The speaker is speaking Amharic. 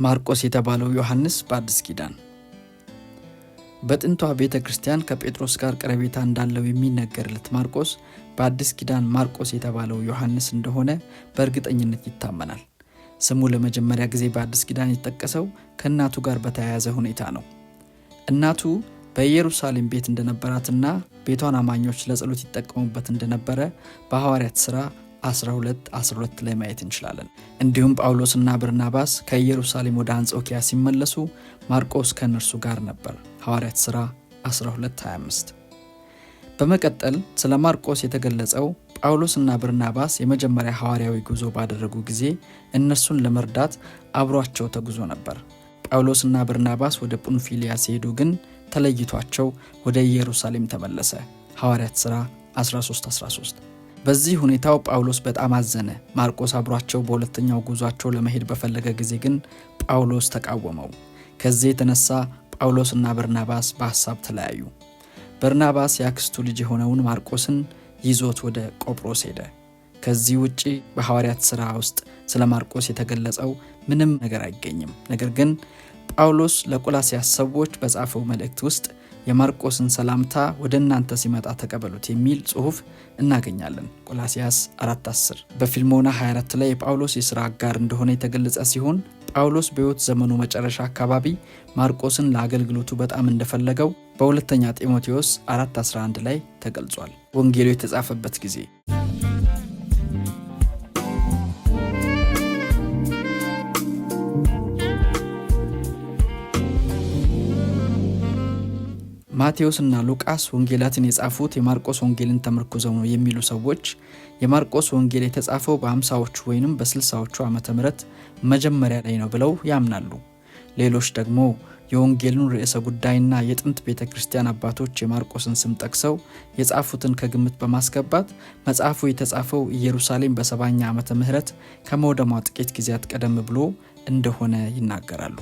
ማርቆስ የተባለው ዮሐንስ በአዲስ ኪዳን። በጥንቷ ቤተክርስቲያን ከጴጥሮስ ጋር ቀረቤታ እንዳለው የሚነገርለት ማርቆስ በአዲስ ኪዳን ማርቆስ የተባለው ዮሐንስ እንደሆነ በእርግጠኝነት ይታመናል። ስሙ ለመጀመሪያ ጊዜ በአዲስ ኪዳን የተጠቀሰው ከእናቱ ጋር በተያያዘ ሁኔታ ነው። እናቱ በኢየሩሳሌም ቤት እንደነበራትና ቤቷን አማኞች ለጸሎት ይጠቀሙበት እንደነበረ በሐዋርያት ሥራ 12:12 ላይ ማየት እንችላለን። እንዲሁም ጳውሎስና በርናባስ ከኢየሩሳሌም ወደ አንጾኪያ ሲመለሱ ማርቆስ ከእነርሱ ጋር ነበር። ሐዋርያት ሥራ 12:25። በመቀጠል ስለ ማርቆስ የተገለጸው ጳውሎስና በርናባስ የመጀመሪያ ሐዋርያዊ ጉዞ ባደረጉ ጊዜ እነርሱን ለመርዳት አብሯቸው ተጉዞ ነበር። ጳውሎስና በርናባስ ወደ ጵንፊልያ ሲሄዱ ግን ተለይቷቸው ወደ ኢየሩሳሌም ተመለሰ። ሐዋርያት ሥራ 13:13። በዚህ ሁኔታው ጳውሎስ በጣም አዘነ። ማርቆስ አብሯቸው በሁለተኛው ጉዟቸው ለመሄድ በፈለገ ጊዜ ግን ጳውሎስ ተቃወመው። ከዚህ የተነሳ ጳውሎስና በርናባስ በሐሳብ ተለያዩ። በርናባስ የአክስቱ ልጅ የሆነውን ማርቆስን ይዞት ወደ ቆጵሮስ ሄደ። ከዚህ ውጪ በሐዋርያት ሥራ ውስጥ ስለ ማርቆስ የተገለጸው ምንም ነገር አይገኝም። ነገር ግን ጳውሎስ ለቆላስያስ ሰዎች በጻፈው መልእክት ውስጥ የማርቆስን ሰላምታ ወደ እናንተ ሲመጣ ተቀበሉት የሚል ጽሑፍ እናገኛለን። ቆላስያስ 4:10። በፊልሞና 24 ላይ የጳውሎስ የሥራ አጋር እንደሆነ የተገለጸ ሲሆን ጳውሎስ በሕይወት ዘመኑ መጨረሻ አካባቢ ማርቆስን ለአገልግሎቱ በጣም እንደፈለገው በሁለተኛ ጢሞቴዎስ 4:11 ላይ ተገልጿል። ወንጌሉ የተጻፈበት ጊዜ ማቴዎስና ሉቃስ ወንጌላትን የጻፉት የማርቆስ ወንጌልን ተመርኩዘው ነው የሚሉ ሰዎች የማርቆስ ወንጌል የተጻፈው በ50ዎቹ ወይንም በ60ዎቹ ዓመተ ምህረት መጀመሪያ ላይ ነው ብለው ያምናሉ። ሌሎች ደግሞ የወንጌሉን ርዕሰ ጉዳይና የጥንት ቤተክርስቲያን አባቶች የማርቆስን ስም ጠቅሰው የጻፉትን ከግምት በማስገባት መጽሐፉ የተጻፈው ኢየሩሳሌም በ70ኛ ዓመተ ምህረት ከመውደሟ ጥቂት ጊዜያት ቀደም ብሎ እንደሆነ ይናገራሉ።